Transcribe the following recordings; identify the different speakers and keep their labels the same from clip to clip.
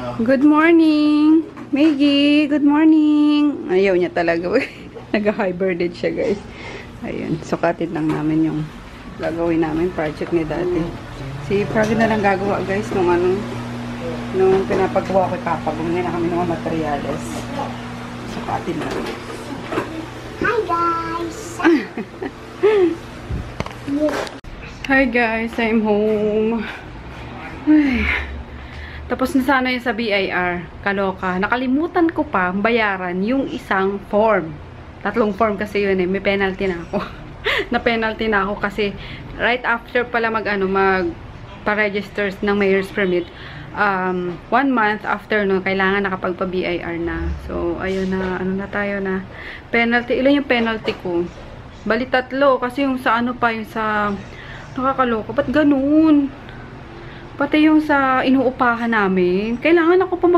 Speaker 1: Good morning! Maggie, good morning! Ayaw niya talaga. Nag-hibernate siya, guys. Ayun, sukatin lang namin yung gagawin namin project ni Daddy. Si Froggy na lang gagawa, guys, nung pinapagawa ko kapag bumili na kami ng mga materyales. Sukatin lang.
Speaker 2: Hi, guys!
Speaker 1: Hi, guys! I'm home. Ay. Tapos na sana yung sa BIR. Kaloka. Nakalimutan ko pa bayaran yung isang form. 3 form kasi yun eh. May penalty na ako. Na-penalty na ako kasi right after pala pa-registers ng mayor's permit, 1 month after no, kailangan nakapagpa-BIR na. So, ayun na, na tayo na. Penalty. Ilan yung penalty ko? Bali 3 kasi yung sa yung sa nakakaloka. Ba't ganun? Pati yung sa inuupahan namin. Kailangan ako pa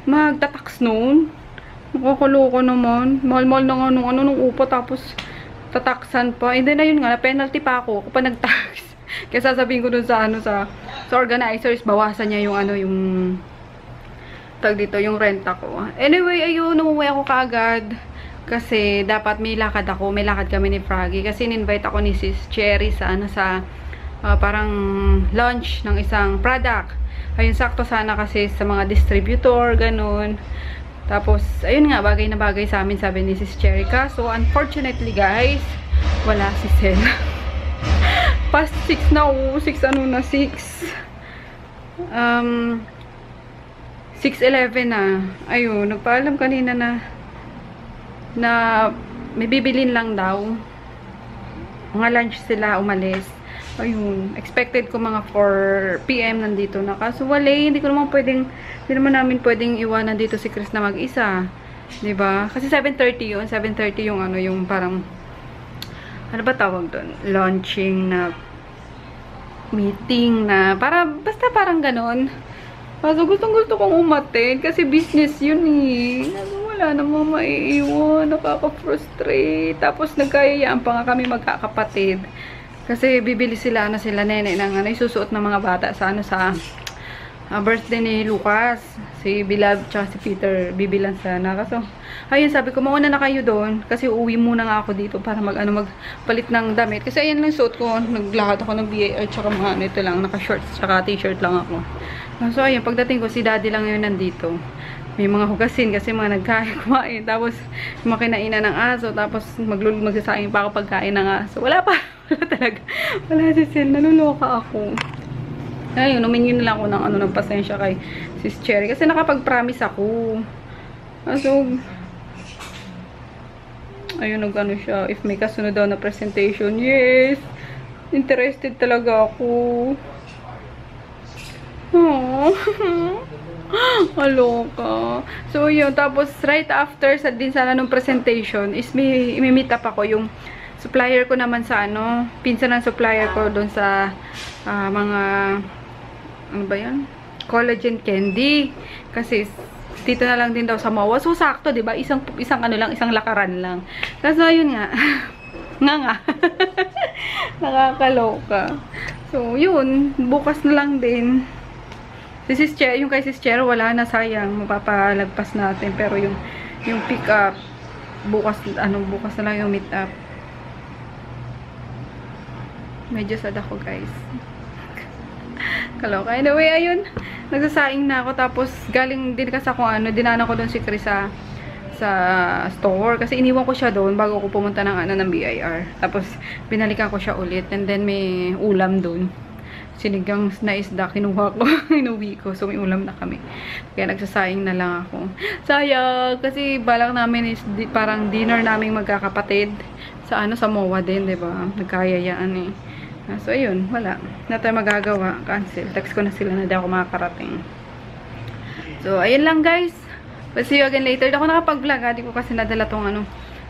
Speaker 1: magtatax noon. Nakakaloko naman. Mahal-mahal na nga nung upa tapos tataksan pa. And then ayun nga, penalty pa ako kapag nag-tax. Kaya sasabihin ko dun sa organizers, bawasan niya yung tag dito, yung renta ko. Anyway, ayun, umuwi ako kaagad. Kasi dapat may lakad ako. May lakad kami ni Froggy. Kasi in-invite ako ni Sis Cherry sa parang launch ng isang product. Ayun, sakto sana kasi sa mga distributor, ganun. Tapos, ayun nga, bagay na bagay sa amin, sabi ni Sis Cherry. So, unfortunately, guys, wala si Sel. Past 6 na, 6 6:11 na. Ayun, nagpaalam kanina na may bibilin lang daw. Mga lunch sila, umalis. Ayun, expected ko mga 4 PM nandito na. Kaso wala, hindi naman namin pwedeng iwanan dito si Chris na mag-isa. 'Di ba? Kasi 7:30 yun. 7:30 yung yung parang ano ba tawag doon? Launching na meeting na basta parang ganon. Kaso gustong-gusto kong umattend kasi business yun eh. Wala namang maiiwan, nakaka-frustrate. Tapos nagkayayaan pa nga kami magkakapatid. Kasi bibili sila nene ng isusuot ng mga bata sa birthday ni Lucas. Si Bilab tsaka si Peter bibilan sana. Kaso, ayun, sabi ko, mauna na kayo doon. Kasi uuwi muna nga ako dito para magpalit ng damit. Kasi ayan lang suot ko. Naglakad ako ng BAR tsaka mga ito lang. Naka-shorts tsaka t-shirt lang ako. So, ayun, pagdating ko, si Daddy lang yun nandito. May mga hugasin kasi mga kumain. Tapos, makinainan ng aso. Tapos, magsasaing pa ako pagkain ng aso. Wala pa. Wala talaga. Wala si Sil. Naluloka ako. Ayun, humingi na lang ako ng pasensya kay Sis Cherry. Kasi nakapag-promise ako. So, ayun, nag-ano siya. If may kasunod daw na presentation. Yes! Interested talaga ako. Oh. Aloka. So, yun. Tapos, right after din sana nung presentation is may meet up ako yung supplier ko naman sa pinsan ng supplier ko doon sa mga ano ba yan? Collagen candy. Kasi dito na lang din daw sa MOA. So, sakto, 'di ba? Isang isang lakaran lang. Kasi ayun nga. nga. Nakakaloka. So, yun, bukas na lang din. Yung kay Sis Cher, wala na, sayang. Mapapalagpas natin. Pero yung pick up, bukas na lang yung meet up. Medyo sad ako, guys. Kaloka. Anyway, ayun. Nagsasaing na ako. Tapos, galing din kasi ako, dinana ko doon si Chris sa store. Kasi iniwan ko siya doon bago ko pumunta ng BIR. Tapos, binalikan ko siya ulit. And then, may ulam doon. Sinigang na isda, kinuha ko, inuwi ko. So, may ulam na kami. Kaya nagsasaing na lang ako. Sayang, kasi balak namin is parang dinner naming magkakapatid sa sa MOA din, diba? Nagkayayaan eh. So, ayun, wala. Na tayo magagawa. Cancel. Text ko na sila na di ako makakarating. So, ayun lang, guys. We'll see you again later. Di ako nakapag-vlog, ha? Di ko kasi nadala tong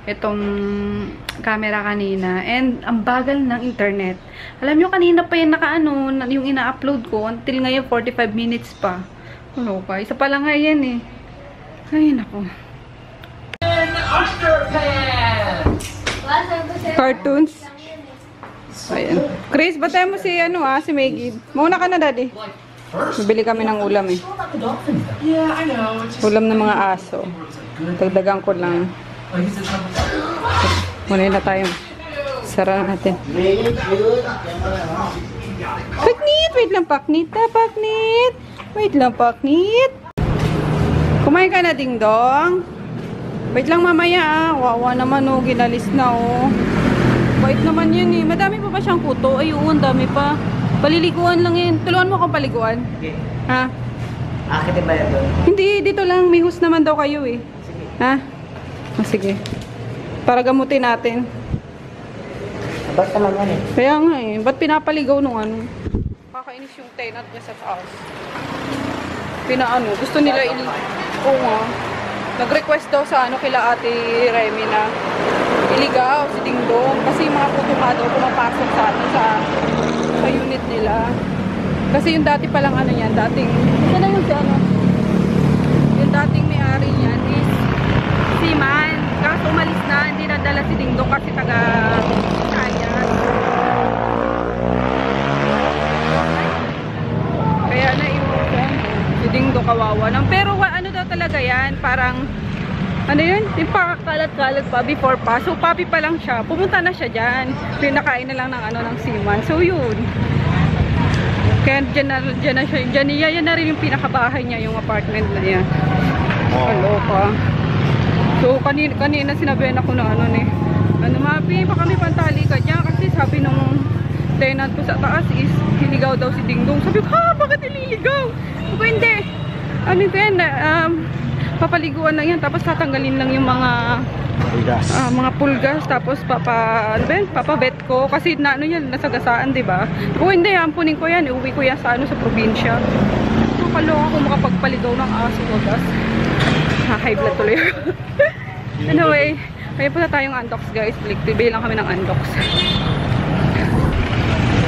Speaker 1: itong camera kanina. And, ang bagal ng internet. Alam nyo, kanina pa yan yung ina-upload ko. Until ngayon, 45 minutes pa. Ano ka? Isa pa lang nga yan eh. Ay, nako. Cartoons. Ayan. Chris, batay mo si si Maggie. Mauna ka na, Daddy. Bibili kami ng ulam eh. Ulam ng mga aso. Dagdagan ko lang. Muna na tayo. Sara natin. Paknit! Wait lang, Paknit. Paknit! Wait lang, Paknit. Kumain ka na, Ding Dong. Wait lang mamaya ah. Wawa naman oh. Ginalis na oh. Bait naman yun eh. Madami pa ba siyang kuto? Ay, oo, ang dami pa. Paliliguan lang yun. Tulungan mo akong paliguan.
Speaker 3: Okay.
Speaker 1: Ha?
Speaker 3: Akitin ba yan doon?
Speaker 1: Hindi, dito lang. May hus naman daw kayo eh.
Speaker 3: Sige.
Speaker 1: Ha? Oh, sige. Para gamutin natin.
Speaker 3: Ba't naman yan eh?
Speaker 1: Kaya nga eh. Ba't pinapaligaw nung ano? Kakainis yung tenant niya sa taas. Pinaano. Gusto nila Oo nga. Nag-request daw sa ano kila Ate Remy na iligaw si Ding Dong. Kasi yung mga putuka daw pumapasok sa ano sa unit nila. Kasi yung dati palang ano yan, dating, ito na yung si ano, yung dating may-ari niyan is si Man. Kaso umalis na, hindi nadala si Ding Dong kasi taga kaya. Kaya naiwasan si Ding Dong kawawa lang. Pero ano daw talaga yan, parang ano yun? Yung pakakalat-kalat pa before pa. So, papi pa lang siya. Pumunta na siya dyan. Pinakain na lang ng ano ng seaman. So, yun. Kaya dyan na siya. Yan na rin yung pinakabahay niya, yung apartment na yan. Kaloka. So, kanina sinabihan ako na ano eh. Ano, Mapi, baka may pantali ka dyan. Kasi sabi nung tenant ko sa taas is, hiligaw daw si Ding Dong. Sabi ko, ha, bakit nililigaw? Sabi, hindi. Ano yan, papaliguan lang yan, tapos tatanggalin lang yung mga pulgas, tapos papabet ko kasi na ano yan, nasagasaan, 'di ba? Kung hindi, ampunin ko yan, uuwi ko yan sa ano sa probinsya. So, kaloka ko makapagpaligaw ng aso, wagas. High blood tuloy ako. Anyway, kaya po na tayong Andox, guys. Bibili lang kami ng Andox.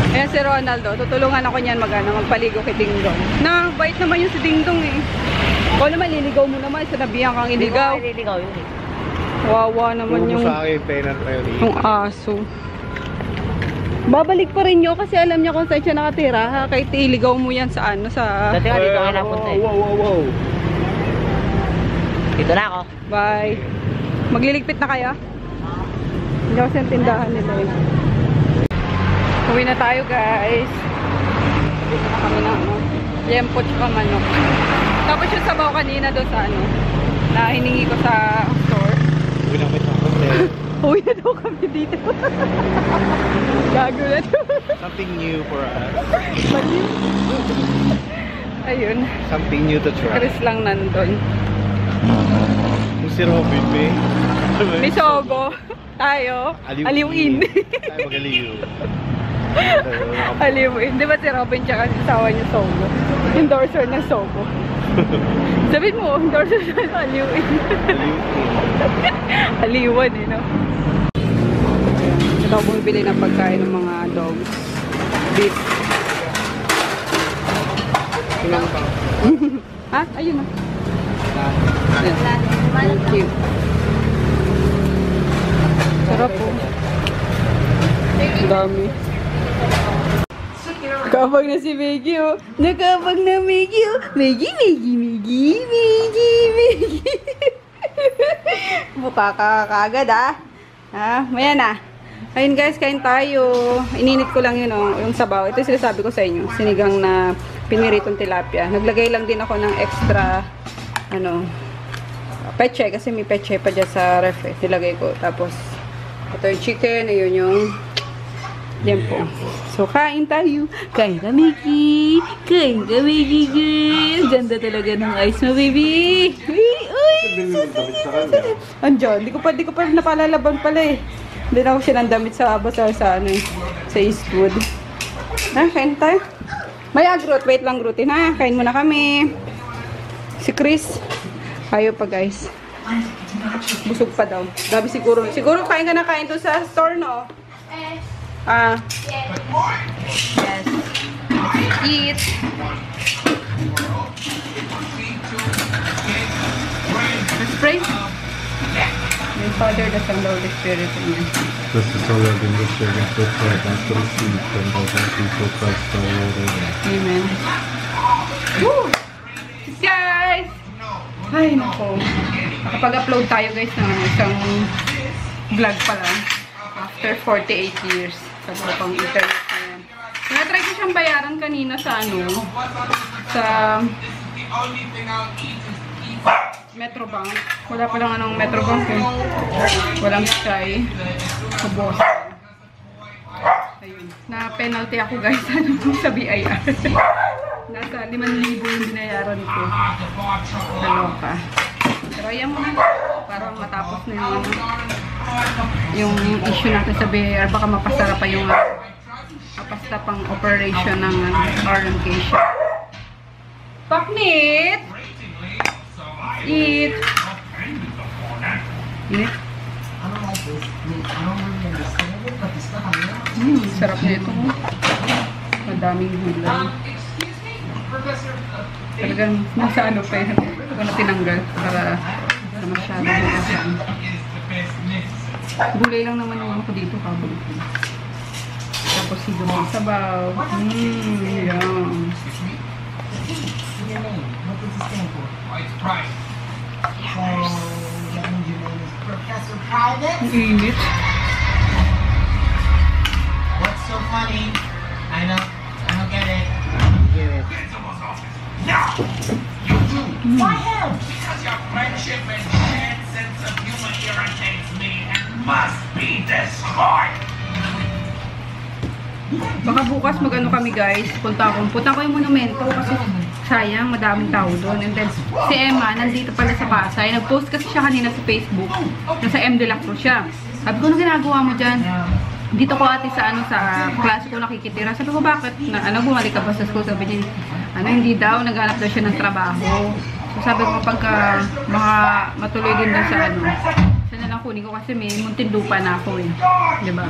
Speaker 1: Ayan si Ronaldo, tutulungan ako niyan magpaligo kay Ding Dong. Na, bait naman yung si Ding Dong eh. O naman, liligaw mo naman. Sinabihan kang iligaw.
Speaker 3: Hindi ko nililigaw yun eh.
Speaker 1: Wawa naman yung
Speaker 4: sa akin, tenant pa yun eh.
Speaker 1: yung aso. Babalik pa rin yun kasi alam niya kung saan siya nakatira ha. Kahit iligaw mo yan sa ano, sa...
Speaker 3: Dati nga dito nga napunta eh.
Speaker 4: Wow.
Speaker 3: Dito na ako.
Speaker 1: Bye. Magliligpit na kaya? Hindi kasi ang tindahan nila eh. Uwi na tayo, guys. Dito na kami na ano. Yempo tsaka manok. Tapos yung sabaw kanina doon sa ano, na hiningi ko sa store.
Speaker 4: Uwi na kami sa hotel.
Speaker 1: Uwi na daw kami dito. Gago na to.
Speaker 4: Something new for us.
Speaker 1: Ayun.
Speaker 4: Something new to try.
Speaker 1: Chris lang nandun.
Speaker 4: Kung si Robin, may...
Speaker 1: May sogo. Tayo. Aliwin.
Speaker 4: Tayo mag-aliw.
Speaker 1: Aliwin. Di ba si Robin tsaka si asawa niya sogo? Endorser ng sogo. Sabihin mo, endorser siya ng aliwin. Aliwan eh, no? Ito ako bumibili ng pagkain ng mga dogs. Beef. Ha? Ayun na. Thank you. Sarap po. Dami. Nakabag na si Maggie, oh. Nakabag na Maggie, oh. Maggie. Buka ka kagad, ah. Ha? Maya na. Ayun guys, kain tayo. Ininit ko lang yun, oh. Yung sabaw. Ito yung sinasabi ko sa inyo. Sinigang na piniritong tilapia. Naglagay lang din ako ng extra, ano, peche. Kasi may peche pa dyan sa ref, eh. Nilagay ko. Tapos, ito yung chicken. Ayun yung yan po. So, kain tayo. Kain ka, Mickey. Kain ka, Mickey, girl. Ganda talaga ng eyes mo, baby. Uy! Andiyan. Di ko pa napalalaban pala eh. Hindi na ako siya ng damit sa basar sa ano eh. Sa Eastwood. Ha, kain tayo. May agrot. Wait lang, Grutin ha. Kain muna kami. Si Chris. Ayaw pa, guys. Busog pa daw. Dabi siguro. Siguro kain ka na kain doon sa store, no? Ah. Yes. Eat. Spray. Your father doesn't know the spirit in you.
Speaker 4: This is already in the service of God and to receive from the people Christ our Lord.
Speaker 1: Amen. Woo! Guys! Ay, nako. Nakapag-upload tayo guys ng isang vlog pa lang. After 48 years. Sa pang internet na yan. Natry ko siyang bayaran kanina sa sa Metrobank. Wala pa lang anong Metrobank eh. Walang Sky. Kabos. Ayun. Na-penalty ako guys sa BIR. Nasa 5,000 yung binayaran ko. Naloka. Pero ayan mo na. Para matapos na yung issue natin sa BIR. Baka mapasara pa yung mapasta pang operation ng RMK shop. Paknit! Eat! Eat! Sarap nito. Madaming gulay. Talagang nasa ano pa yun. Ito na tinanggal para masyado magasaan. Gulay lang naman yung ako dito, kabul. Tapos sigo ng sabaw. Yum. Ang init.
Speaker 3: What's so funny? I don't get it.
Speaker 5: Why him? Because your friendship and shared sense of humor irritates me and must be destroyed.
Speaker 1: Baka bukas mag-ano kami guys. Punta ko yung monumento kasi sayang, madaming tao doon. And then, si Emma, nandito pala sa Pasay. Nag-post kasi siya kanina sa Facebook. Nasa M. De La Cruz siya. Sabi ko, ano ginagawa mo dyan? Dito ko ate sa sa klase ko nakikitira. Sabi ko, bakit? Bumalik ka ba sa school? Sabi niya, hindi daw, naghanap daw siya ng trabaho. So sabi ko, pagka matuloy din daw sa sana lang kunin ko kasi may Muntinlupa na ako eh. Diba?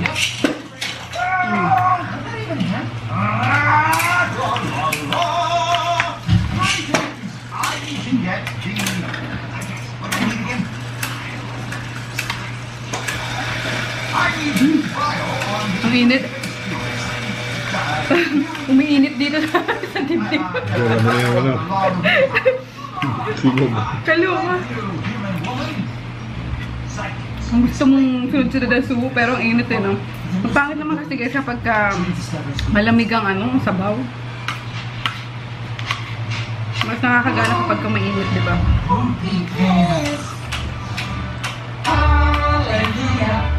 Speaker 1: Ang init. Umiinit dito sa dibdib.
Speaker 4: Wala mo na yung ano. Sigog.
Speaker 1: Kaluma. Ang gusto mong sunod-sunod ang subo pero ang init eh, no? Ang pangit naman kasi guys kapag malamig ang sabaw. Mas nakakagana kapag mainit, di ba?
Speaker 5: Hallelujah,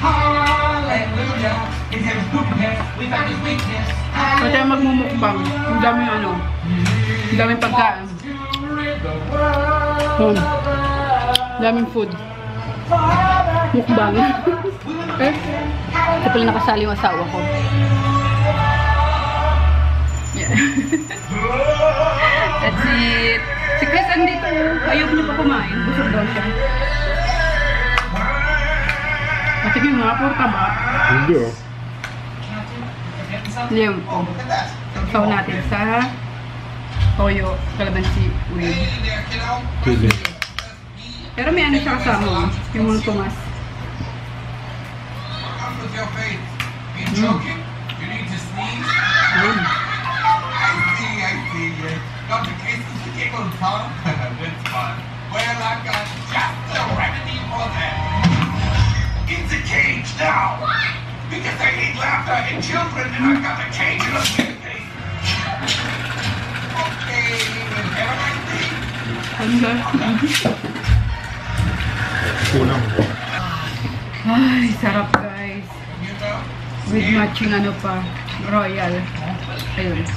Speaker 5: hallelujah. In his goodness, we found his weakness.
Speaker 1: Kasi magmumukbang. Ang daming ang daming pagkain. Ang daming food. Mukbang. Eh? Ito pala nakasali yung asawa ko. Yeah. That's it. Si Chris andito. Ayoko niya pa kumain. Busog daw siya. At sige nga, porta ba?
Speaker 4: Hindi oh.
Speaker 1: Limpo. Saw natin sa toyo, kalabansi, ulit.
Speaker 4: Pwede.
Speaker 1: Pero may siya kasama. Yung mga tumas.
Speaker 5: With your faith. You joking? You need to sneeze? I see. Got the cases to tickle, huh? That's fun. Well, I've got just the remedy for that. It's a cage now. What? Because I hate laughter in children, and I've got a cage in a baby. Okay, have a nice day.
Speaker 4: Kulang.
Speaker 1: Ay, sarap guys.
Speaker 5: You know?
Speaker 1: With matching pa, royal. Ayun.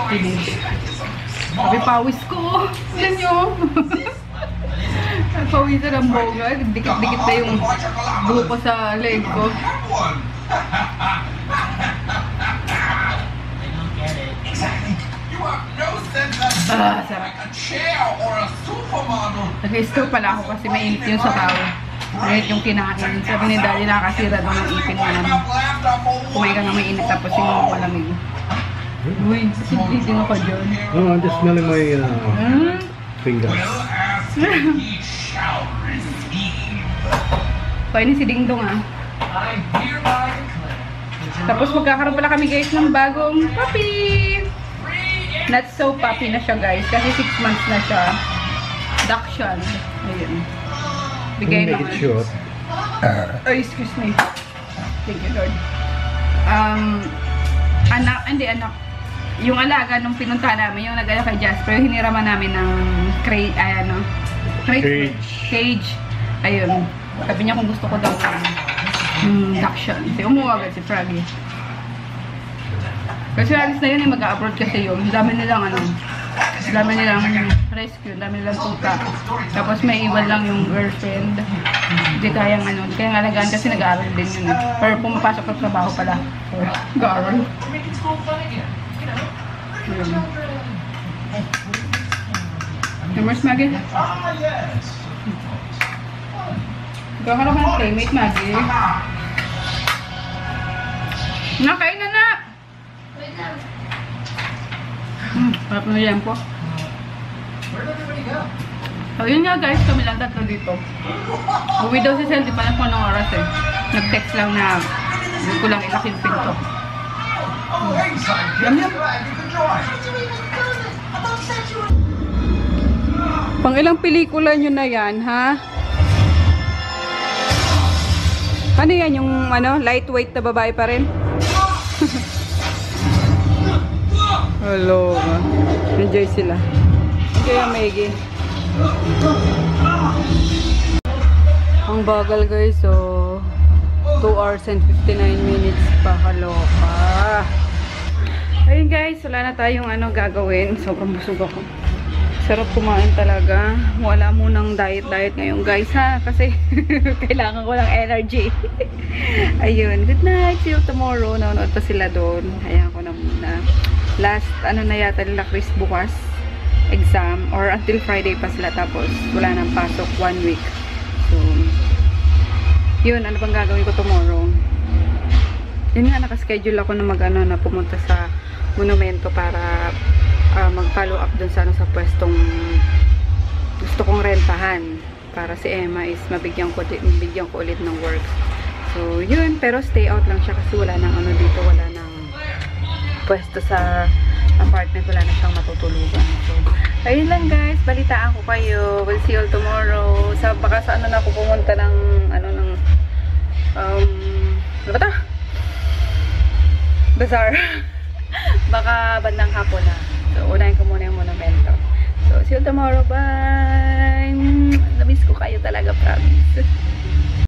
Speaker 1: Finish. Sabi pawis ko. Yan nyo. Pawisan ang boga. Dikit-dikit na yung buho ko sa leg ko.
Speaker 5: Exactly. You have no sense of
Speaker 1: Sarap.
Speaker 5: a chair or a supermodel.
Speaker 1: Nag-store pala ako kasi mainit yung sabaw. Mainit yung kinain. Sabi ni Daddy nakasira daw ng ipin mo naman. Kumain ka nga mainit tapos yung malamig. Uy, hindi ako dyan.
Speaker 4: No, I'm just smelling my fingers.
Speaker 5: He shall receive.
Speaker 1: Kainin si Ding Dong
Speaker 5: I hereby declare.
Speaker 1: Tapos magkakaroon pala kami guys ng bagong puppy! Not so puppy na siya, guys. Kasi 6 months na siya. Dachshund. Ayun. Bigay
Speaker 4: Make
Speaker 1: naman.
Speaker 4: it short.
Speaker 1: Oh, excuse me. Thank you, Lord. Anak. Yung alaga nung pinunta namin, yung nagala kay Jasper, hiniraman namin ng cage. Ayun. Sabi niya kung gusto ko daw ng dachshund. Kasi umuha agad si Froggy. Kasi alis na yun, mag-a-abroad kasi yun. Dami nilang rescue, dami nilang tuta. Tapos may iwan lang yung girlfriend. Hindi kayang alagaan kasi nag-aaral din yun. Pero pumapasok sa trabaho pala. So, nag-aaral. Numbers, Maggie? Ikaw ka naman playmate, Maggie. Nakain na na! Harap na yan po. So, yun nga guys, kami lang tatlo dito. Uwi daw si Sel, di pa na po anong oras eh. Nag-text lang na hindi ko lang ilak yung pinto. Yum yum. Pang ilang pelikula nyo na yan, ha? Ano yan? Yung lightweight na babae pa rin? Hello. Enjoy sila. Enjoy ang Maggie. Ang bagal guys, so 2 hours and 59 minutes pa. Kaloka. Ayun guys, wala na tayong gagawin. Sobrang busog ako. Sarap kumain talaga. Wala munang diet ngayon guys ha. Kasi kailangan ko ng energy. Ayun. Good night. See you tomorrow. Nanonood pa sila doon. Hayaan ko na muna. Last, na yata nila Chris bukas. Exam. Or until Friday pa sila. Tapos wala nang pasok 1 week. So, yun. Ano bang gagawin ko tomorrow? Yun nga, nakaschedule ako na na pumunta sa monumento para mag-follow up dun sa sa pwestong gusto kong rentahan para si Emma is mabigyan ko ulit ng work. So, yun. Pero stay out lang siya kasi wala nang dito, wala nang pwesto sa apartment, wala na siyang matutulugan. So, ayun lang guys. Balitaan ko kayo. We'll see you all tomorrow. Baka sa na ako pumunta ng ano ba ta? Bazaar. Baka bandang hapon na. So, unahin ko muna yung monumento. So, see you tomorrow. Bye! Namiss ko kayo talaga, promise.